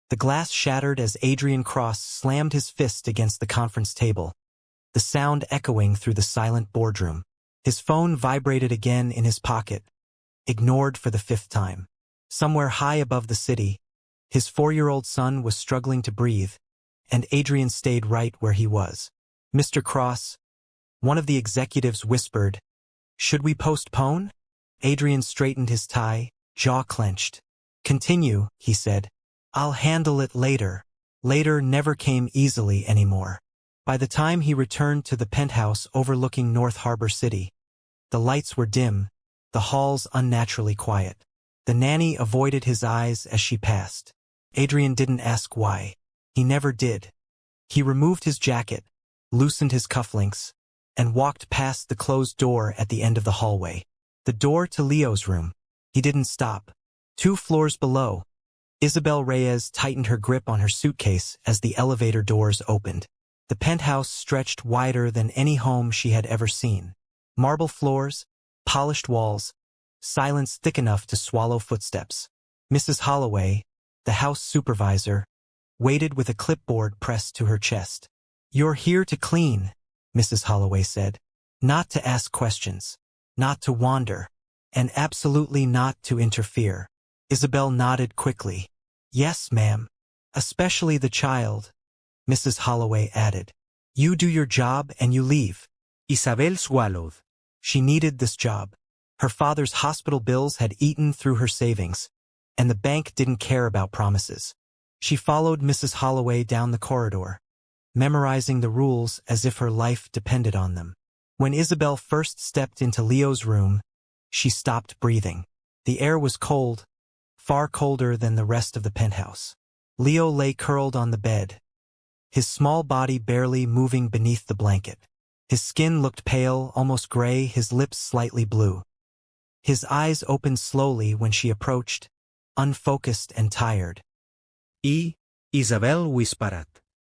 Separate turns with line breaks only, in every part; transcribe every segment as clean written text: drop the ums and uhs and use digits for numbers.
The glass shattered as Adrian Cross slammed his fist against the conference table, the sound echoing through the silent boardroom. His phone vibrated again in his pocket, ignored for the 5th time. Somewhere high above the city, his 4-year-old son was struggling to breathe, and Adrian stayed right where he was. "Mr. Cross," one of the executives whispered, "should we postpone?" Adrian straightened his tie, jaw clenched. "Continue," he said. "I'll handle it later." Later never came easily anymore. By the time he returned to the penthouse overlooking North Harbor City, the lights were dim, the halls unnaturally quiet. The nanny avoided his eyes as she passed. Adrian didn't ask why. He never did. He removed his jacket, loosened his cufflinks, and walked past the closed door at the end of the hallway. The door to Leo's room. He didn't stop. 2 floors below, Isabel Reyes tightened her grip on her suitcase as the elevator doors opened. The penthouse stretched wider than any home she had ever seen. Marble floors, polished walls, silence thick enough to swallow footsteps. Mrs. Holloway, the house supervisor, waited with a clipboard pressed to her chest. "You're here to clean," Mrs. Holloway said. "Not to ask questions, not to wander, and absolutely not to interfere." Isabel nodded quickly. "Yes, ma'am. Especially the child," Mrs. Holloway added. "You do your job and you leave." Isabel swallowed. She needed this job. Her father's hospital bills had eaten through her savings, and the bank didn't care about promises. She followed Mrs. Holloway down the corridor, memorizing the rules as if her life depended on them. When Isabel first stepped into Leo's room, she stopped breathing. The air was cold, far colder than the rest of the penthouse. Leo lay curled on the bed, his small body barely moving beneath the blanket. His skin looked pale, almost gray, his lips slightly blue. His eyes opened slowly when she approached, unfocused and tired. Isabel whispered.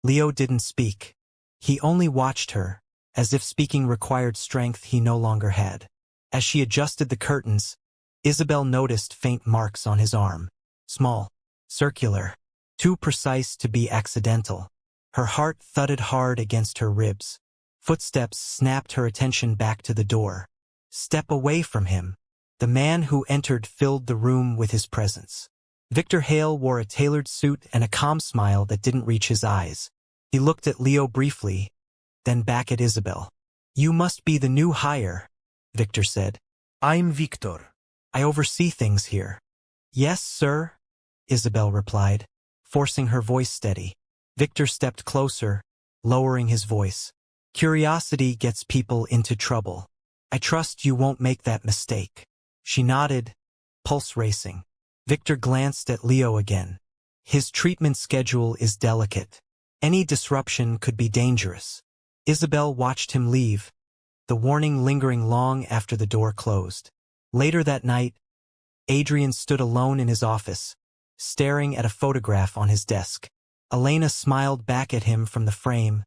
Leo didn't speak. He only watched her, as if speaking required strength he no longer had. As she adjusted the curtains, Isabel noticed faint marks on his arm. Small, circular, too precise to be accidental. Her heart thudded hard against her ribs. Footsteps snapped her attention back to the door. Step away from him. The man who entered filled the room with his presence. Victor Hale wore a tailored suit and a calm smile that didn't reach his eyes. He looked at Leo briefly, then back at Isabel. "You must be the new hire," Victor said. "I'm Victor. I oversee things here." "Yes, sir," Isabel replied, forcing her voice steady. Victor stepped closer, lowering his voice. "Curiosity gets people into trouble. I trust you won't make that mistake." She nodded, pulse racing. Victor glanced at Leo again. "His treatment schedule is delicate. Any disruption could be dangerous." Isabel watched him leave, the warning lingering long after the door closed. Later that night, Adrian stood alone in his office, staring at a photograph on his desk. Elena smiled back at him from the frame,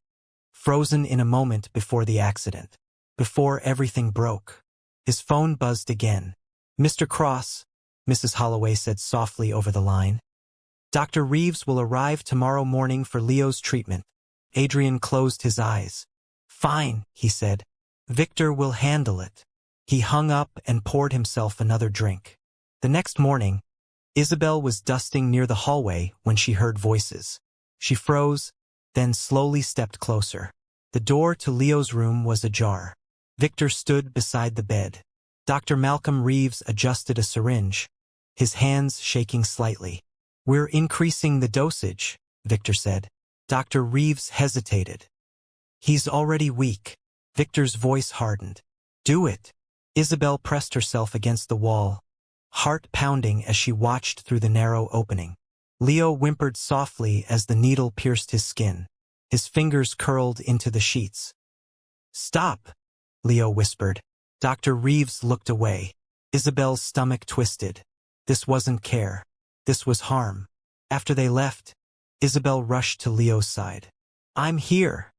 frozen in a moment before the accident, before everything broke. His phone buzzed again. "Mr. Cross," Mrs. Holloway said softly over the line. "Dr. Reeves will arrive tomorrow morning for Leo's treatment." Adrian closed his eyes. "Fine," he said. "Victor will handle it." He hung up and poured himself another drink. The next morning, Isabel was dusting near the hallway when she heard voices. She froze, then slowly stepped closer. The door to Leo's room was ajar. Victor stood beside the bed. Dr. Malcolm Reeves adjusted a syringe, his hands shaking slightly. "We're increasing the dosage," Victor said. Dr. Reeves hesitated. "He's already weak." Victor's voice hardened. "Do it." Isabel pressed herself against the wall, heart pounding as she watched through the narrow opening. Leo whimpered softly as the needle pierced his skin. His fingers curled into the sheets. "Stop," Leo whispered. Dr. Reeves looked away. Isabel's stomach twisted. This wasn't care. This was harm. After they left, Isabel rushed to Leo's side. "I'm here,"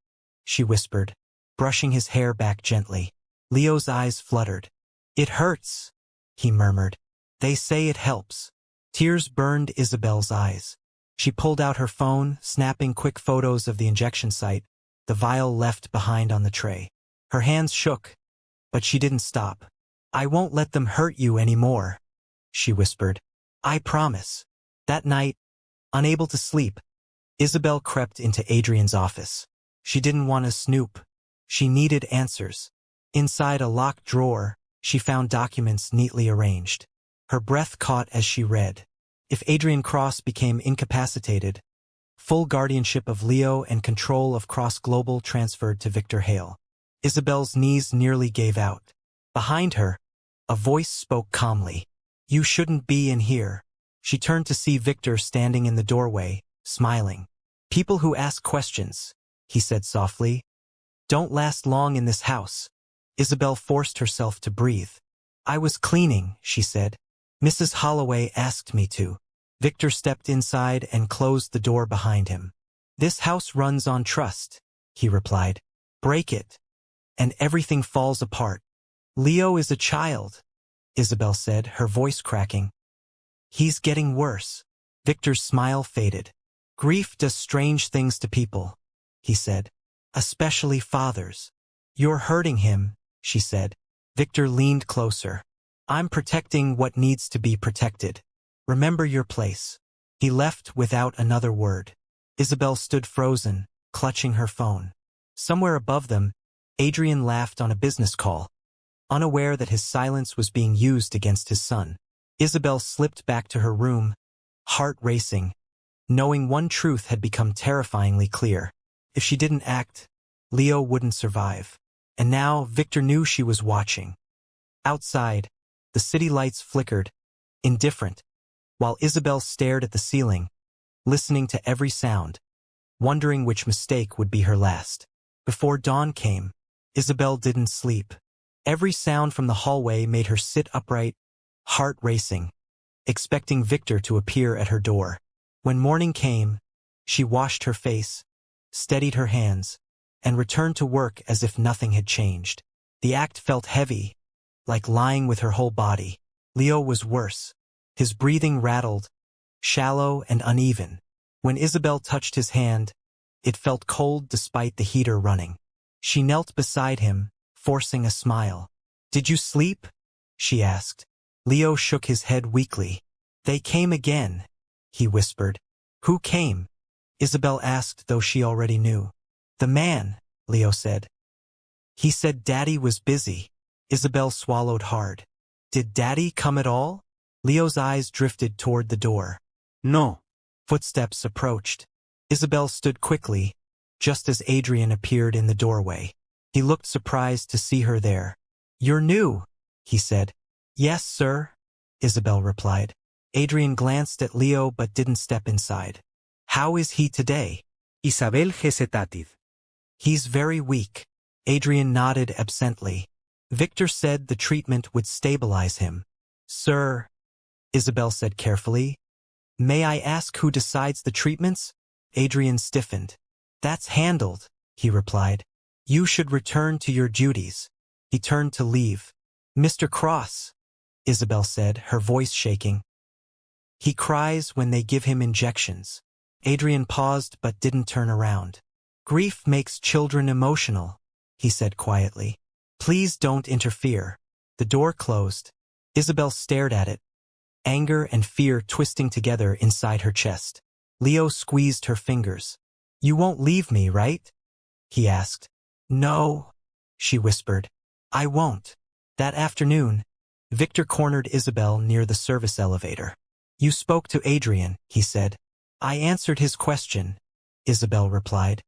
she whispered, brushing his hair back gently. Leo's eyes fluttered. "It hurts," he murmured. "They say it helps." Tears burned Isabel's eyes. She pulled out her phone, snapping quick photos of the injection site, the vial left behind on the tray. Her hands shook, but she didn't stop. "I won't let them hurt you anymore," she whispered. "I promise." That night, unable to sleep, Isabel crept into Adrian's office. She didn't want to snoop. She needed answers. Inside a locked drawer, she found documents neatly arranged. Her breath caught as she read. If Adrian Cross became incapacitated, full guardianship of Leo and control of Cross Global transferred to Victor Hale. Isabel's knees nearly gave out. Behind her, a voice spoke calmly. "You shouldn't be in here." She turned to see Victor standing in the doorway, smiling. "People who ask questions," he said softly, "don't last long in this house." Isabel forced herself to breathe. "I was cleaning," she said. "Mrs. Holloway asked me to." Victor stepped inside and closed the door behind him. "This house runs on trust," he replied. "Break it, and everything falls apart." "Leo is a child," Isabel said, her voice cracking. "He's getting worse." Victor's smile faded. "Grief does strange things to people," he said, "especially fathers." "You're hurting him," she said. Victor leaned closer. "I'm protecting what needs to be protected. Remember your place." He left without another word. Isabel stood frozen, clutching her phone. Somewhere above them, Adrian laughed on a business call, unaware that his silence was being used against his son. Isabel slipped back to her room, heart racing, knowing one truth had become terrifyingly clear. If she didn't act, Leo wouldn't survive. And now Victor knew she was watching. Outside, the city lights flickered, indifferent, while Isabel stared at the ceiling, listening to every sound, wondering which mistake would be her last. Before dawn came, Isabel didn't sleep. Every sound from the hallway made her sit upright, heart racing, expecting Victor to appear at her door. When morning came, she washed her face, steadied her hands, and returned to work as if nothing had changed. The act felt heavy, like lying with her whole body. Leo was worse. His breathing rattled, shallow and uneven. When Isabel touched his hand, it felt cold despite the heater running. She knelt beside him, forcing a smile. "Did you sleep?" she asked. Leo shook his head weakly. "They came again," he whispered. "Who came?" Isabel asked, though she already knew. "The man," Leo said. "He said Daddy was busy." Isabel swallowed hard. "Did Daddy come at all?" Leo's eyes drifted toward the door. "No." Footsteps approached. Isabel stood quickly, just as Adrian appeared in the doorway. He looked surprised to see her there. "You're new," he said. "Yes, sir," Isabel replied. Adrian glanced at Leo but didn't step inside. "How is he today?"
Isabel hesitated.
"He's very weak." Adrian nodded absently. "Victor said the treatment would stabilize him." "Sir," Isabel said carefully, "may I ask who decides the treatments?" Adrian stiffened. "That's handled," he replied. "You should return to your duties." He turned to leave. "Mr. Cross," Isabel said, her voice shaking. "He cries when they give him injections." Adrian paused but didn't turn around. "Grief makes children emotional," he said quietly. "Please don't interfere." The door closed. Isabel stared at it, anger and fear twisting together inside her chest. Leo squeezed her fingers. "You won't leave me, right?" he asked. "No," she whispered. "I won't." That afternoon, Victor cornered Isabel near the service elevator. "You spoke to Adrian," he said. "I answered his question," Isabel replied.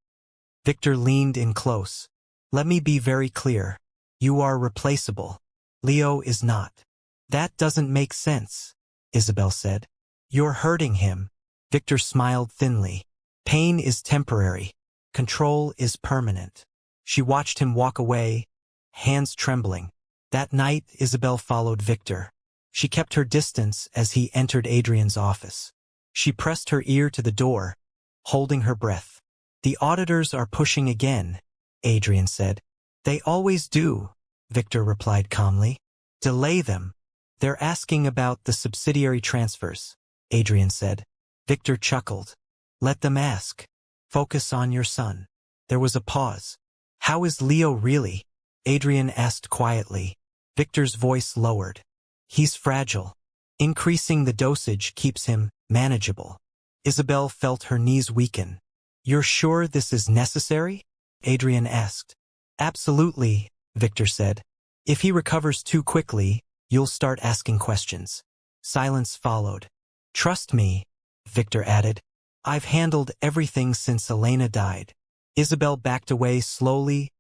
Victor leaned in close. "Let me be very clear. You are replaceable. Leo is not." "That doesn't make sense," Isabel said. "You're hurting him." Victor smiled thinly. "Pain is temporary. Control is permanent." She watched him walk away, hands trembling. That night, Isabel followed Victor. She kept her distance as he entered Adrian's office. She pressed her ear to the door, holding her breath. "The auditors are pushing again," Adrian said. "They always do," Victor replied calmly. "Delay them. They're asking about the subsidiary transfers," Adrian said. Victor chuckled. Let them ask. Focus on your son. There was a pause. How is Leo really? Adrian asked quietly. Victor's voice lowered. He's fragile. Increasing the dosage keeps him manageable. Isabel felt her knees weaken. You're sure this is necessary? Adrian asked. Absolutely, Victor said. If he recovers too quickly, you'll start asking questions. Silence followed. Trust me, Victor added. I've handled everything since Elena died. Isabel backed away slowly,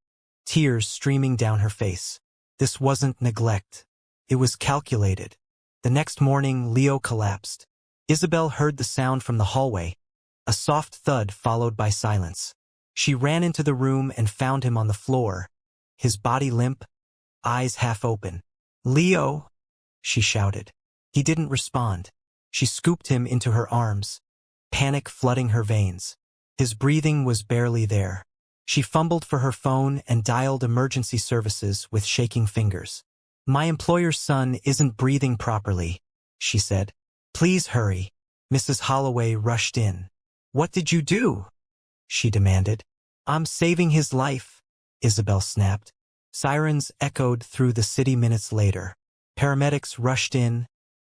tears streaming down her face. This wasn't neglect. It was calculated. The next morning, Leo collapsed. Isabel heard the sound from the hallway, a soft thud followed by silence. She ran into the room and found him on the floor, his body limp, eyes half open. Leo, she shouted. He didn't respond. She scooped him into her arms, panic flooding her veins. His breathing was barely there. She fumbled for her phone and dialed emergency services with shaking fingers. My employer's son isn't breathing properly, she said. Please hurry. Mrs. Holloway rushed in. What did you do? She demanded. I'm saving his life, Isabel snapped. Sirens echoed through the city minutes later. Paramedics rushed in,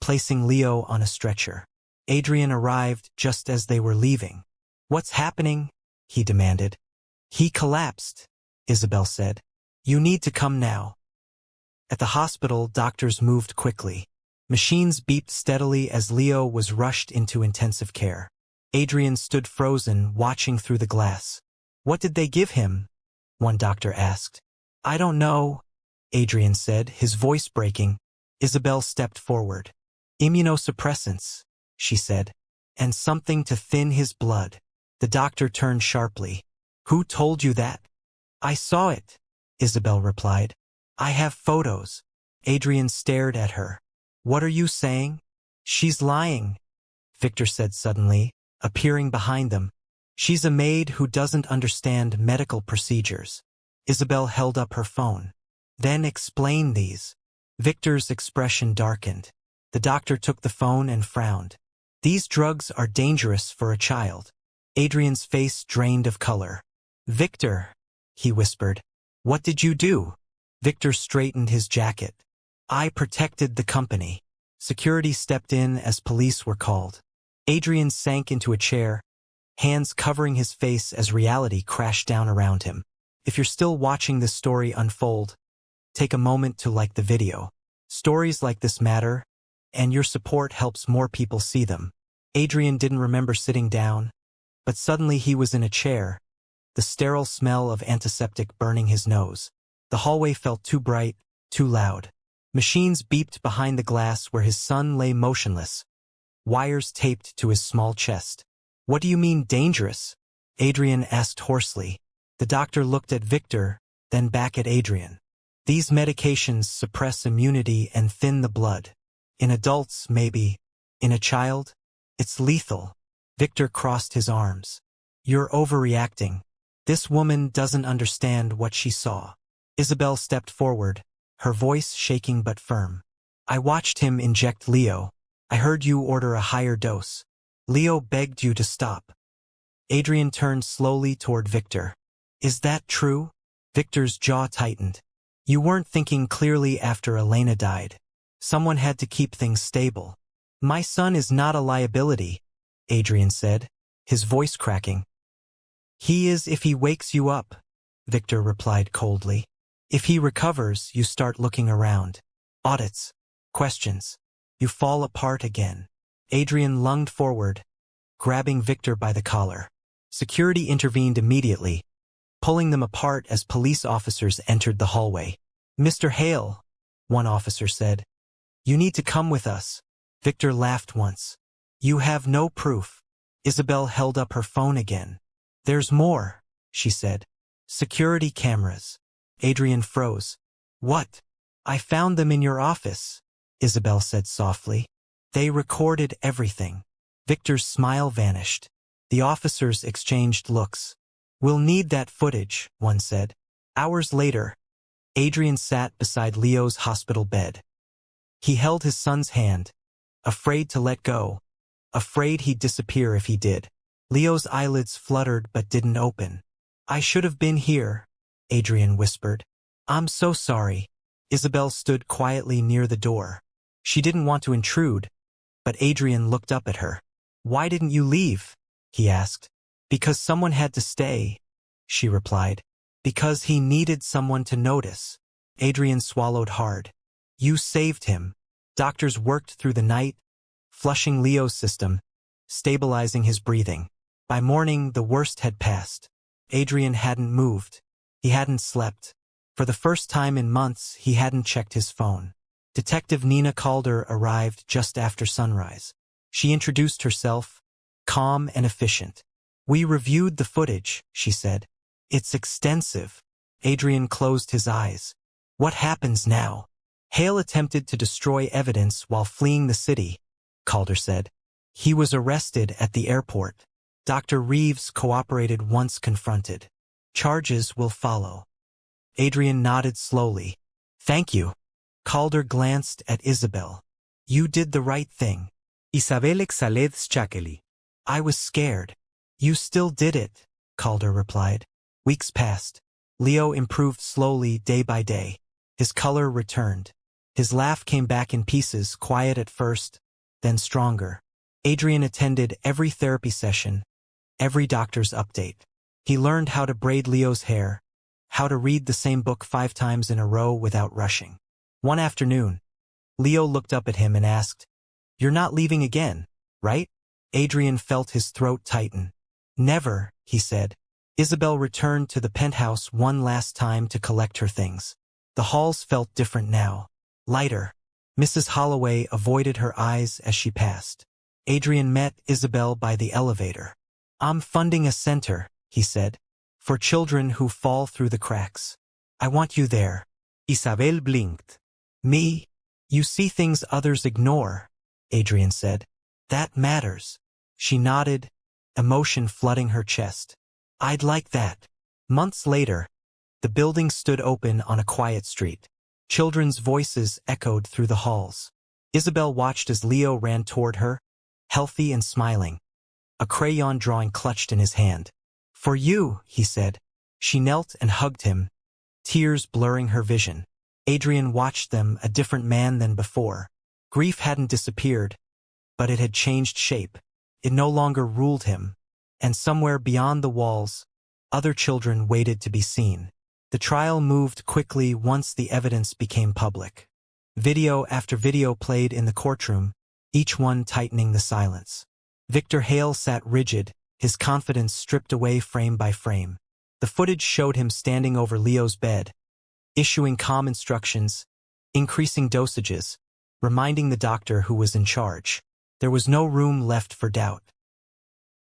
placing Leo on a stretcher. Adrian arrived just as they were leaving. What's happening? He demanded. He collapsed, Isabel said. You need to come now. At the hospital, doctors moved quickly. Machines beeped steadily as Leo was rushed into intensive care. Adrian stood frozen, watching through the glass. What did they give him? One doctor asked. I don't know, Adrian said, his voice breaking. Isabel stepped forward. Immunosuppressants, she said, and something to thin his blood. The doctor turned sharply. Who told you that? I saw it, Isabel replied. I have photos. Adrian stared at her. What are you saying? She's lying, Victor said suddenly, appearing behind them. She's a maid who doesn't understand medical procedures. Isabel held up her phone. Then explain these. Victor's expression darkened. The doctor took the phone and frowned. These drugs are dangerous for a child. Adrian's face drained of color. Victor, he whispered. What did you do? Victor straightened his jacket. I protected the company. Security stepped in as police were called. Adrian sank into a chair, hands covering his face as reality crashed down around him. If you're still watching this story unfold, take a moment to like the video. Stories like this matter, and your support helps more people see them. Adrian didn't remember sitting down, but suddenly he was in a chair, the sterile smell of antiseptic burning his nose. The hallway felt too bright, too loud. Machines beeped behind the glass where his son lay motionless, wires taped to his small chest. What do you mean dangerous? Adrian asked hoarsely. The doctor looked at Victor, then back at Adrian. These medications suppress immunity and thin the blood. In adults, maybe. In a child, it's lethal. Victor crossed his arms. You're overreacting. This woman doesn't understand what she saw. Isabel stepped forward, her voice shaking but firm. I watched him inject Leo. I heard you order a higher dose. Leo begged you to stop. Adrian turned slowly toward Victor. Is that true? Victor's jaw tightened. You weren't thinking clearly after Elena died. Someone had to keep things stable. My son is not a liability, Adrian said, his voice cracking. He is if he wakes you up, Victor replied coldly. If he recovers, you start looking around. Audits. Questions. You fall apart again. Adrian lunged forward, grabbing Victor by the collar. Security intervened immediately, pulling them apart as police officers entered the hallway. Mr. Hale, one officer said. You need to come with us. Victor laughed once. You have no proof. Isabel held up her phone again. There's more, she said. Security cameras. Adrian froze. What? I found them in your office, Isabel said softly. They recorded everything. Victor's smile vanished. The officers exchanged looks. We'll need that footage, one said. Hours later, Adrian sat beside Leo's hospital bed. He held his son's hand, afraid to let go, afraid he'd disappear if he did. Leo's eyelids fluttered but didn't open. "I should have been here," Adrian whispered. "I'm so sorry." Isabel stood quietly near the door. She didn't want to intrude, but Adrian looked up at her. "Why didn't you leave?" he asked. "Because someone had to stay," she replied. "Because he needed someone to notice." Adrian swallowed hard. "You saved him." Doctors worked through the night, flushing Leo's system, stabilizing his breathing. By morning, the worst had passed. Adrian hadn't moved. He hadn't slept. For the first time in months, he hadn't checked his phone. Detective Nina Calder arrived just after sunrise. She introduced herself, calm and efficient. "We reviewed the footage," she said. "It's extensive." Adrian closed his eyes. "What happens now?" "Hale attempted to destroy evidence while fleeing the city," Calder said. "He was arrested at the airport. Dr. Reeves cooperated once confronted. Charges will follow." Adrian nodded slowly. "Thank you." Calder glanced at Isabel. "You did the right thing."
Isabel exhaled shakily.
"I was scared." "You still did it," Calder replied. Weeks passed. Leo improved slowly day by day. His color returned. His laugh came back in pieces, quiet at first, then stronger. Adrian attended every therapy session, every doctor's update. He learned how to braid Leo's hair, how to read the same book 5 times in a row without rushing. One afternoon, Leo looked up at him and asked, "You're not leaving again, right?" Adrian felt his throat tighten. "Never," he said. Isabel returned to the penthouse one last time to collect her things. The halls felt different now, lighter. Mrs. Holloway avoided her eyes as she passed. Adrian met Isabel by the elevator. "I'm funding a center," he said, "for children who fall through the cracks. I want you there."
Isabel blinked.
"Me? You see things others ignore," Adrian said. "That matters." She nodded, emotion flooding her chest. "I'd like that." Months later, the building stood open on a quiet street. Children's voices echoed through the halls. Isabel watched as Leo ran toward her, healthy and smiling, a crayon drawing clutched in his hand. "For you," he said. She knelt and hugged him, tears blurring her vision. Adrian watched them, a different man than before. Grief hadn't disappeared, but it had changed shape. It no longer ruled him. And somewhere beyond the walls, other children waited to be seen. The trial moved quickly once the evidence became public. Video after video played in the courtroom, each one tightening the silence. Victor Hale sat rigid, his confidence stripped away frame by frame. The footage showed him standing over Leo's bed, issuing calm instructions, increasing dosages, reminding the doctor who was in charge. There was no room left for doubt.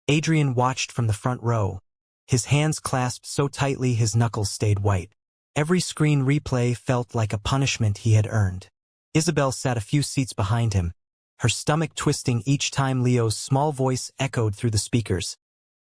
Adrian watched from the front row, his hands clasped so tightly his knuckles stayed white. Every screen replay felt like a punishment he had earned. Isabel sat a few seats behind him, her stomach twisting each time Leo's small voice echoed through the speakers,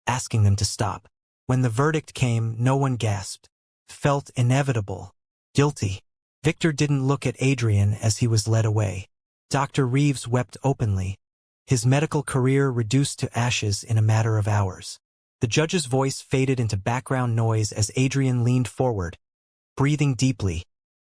asking them to stop. When the verdict came, no one gasped. Felt inevitable. Guilty. Victor didn't look at Adrian as he was led away. Dr. Reeves wept openly, his medical career reduced to ashes in a matter of hours. The judge's voice faded into background noise as Adrian leaned forward, breathing deeply,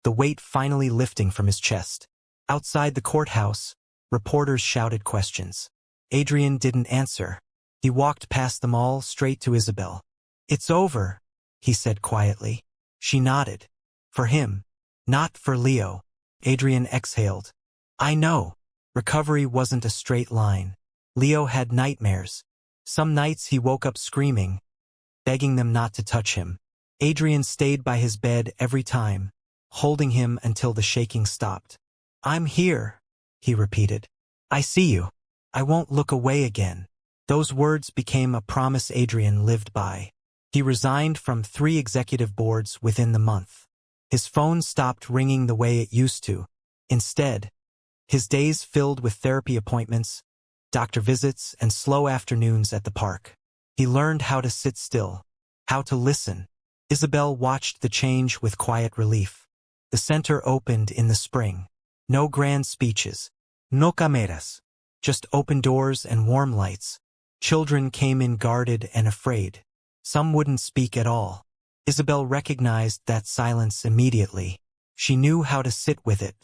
the weight finally lifting from his chest. Outside the courthouse, reporters shouted questions. Adrian didn't answer. He walked past them all, straight to Isabel. "It's over," he said quietly. She nodded. "For him. Not for Leo." Adrian exhaled. "I know." Recovery wasn't a straight line. Leo had nightmares. Some nights he woke up screaming, begging them not to touch him. Adrian stayed by his bed every time, holding him until the shaking stopped. "I'm here," he repeated. "I see you. I won't look away again." Those words became a promise Adrian lived by. He resigned from 3 executive boards within the month. His phone stopped ringing the way it used to. Instead, his days filled with therapy appointments, doctor visits, and slow afternoons at the park. He learned how to sit still, how to listen. Isabel watched the change with quiet relief. The center opened in the spring. No grand speeches. No cameras. Just open doors and warm lights. Children came in guarded and afraid. Some wouldn't speak at all. Isabel recognized that silence immediately. She knew how to sit with it.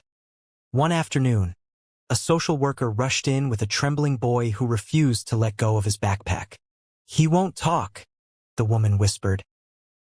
One afternoon, a social worker rushed in with a trembling boy who refused to let go of his backpack. "He won't talk," the woman whispered.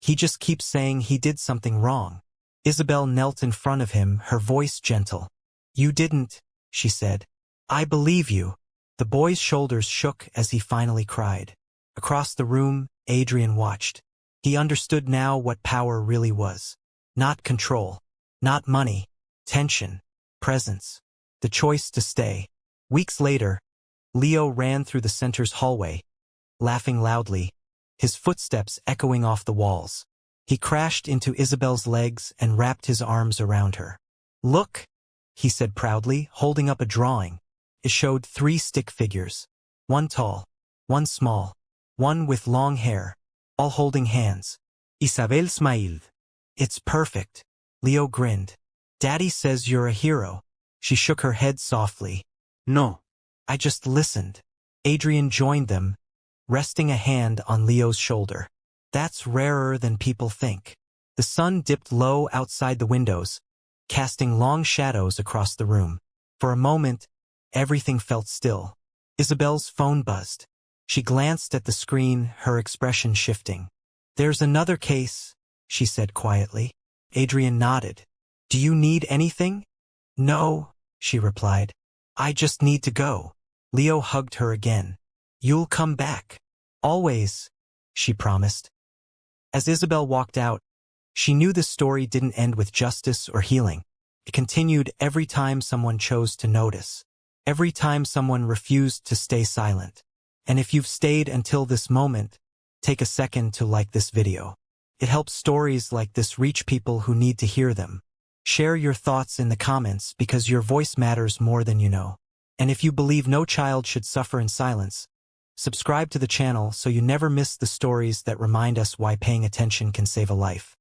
"He just keeps saying he did something wrong." Isabel knelt in front of him, her voice gentle. "You didn't," she said. "I believe you." The boy's shoulders shook as he finally cried. Across the room, Adrian watched. He understood now what power really was. Not control. Not money. Tension. Presence. The choice to stay. Weeks later, Leo ran through the center's hallway, laughing loudly, his footsteps echoing off the walls. He crashed into Isabel's legs and wrapped his arms around her. "Look," he said proudly, holding up a drawing. It showed 3 stick figures. One tall, one small, one with long hair, all holding hands.
Isabel smiled.
"It's perfect." Leo grinned. "Daddy says you're a hero." She shook her head softly.
No.
"I just listened." Adrian joined them, resting a hand on Leo's shoulder. "That's rarer than people think." The sun dipped low outside the windows, casting long shadows across the room. For a moment, everything felt still. Isabel's phone buzzed. She glanced at the screen, her expression shifting. "There's another case," she said quietly. Adrian nodded. "Do you need anything?" "No," she replied. "I just need to go." Leo hugged her again. "You'll come back." "Always," she promised. As Isabel walked out, she knew the story didn't end with justice or healing. It continued every time someone chose to notice. Every time someone refused to stay silent. And if you've stayed until this moment, take a second to like this video. It helps stories like this reach people who need to hear them. Share your thoughts in the comments because your voice matters more than you know. And if you believe no child should suffer in silence, subscribe to the channel so you never miss the stories that remind us why paying attention can save a life.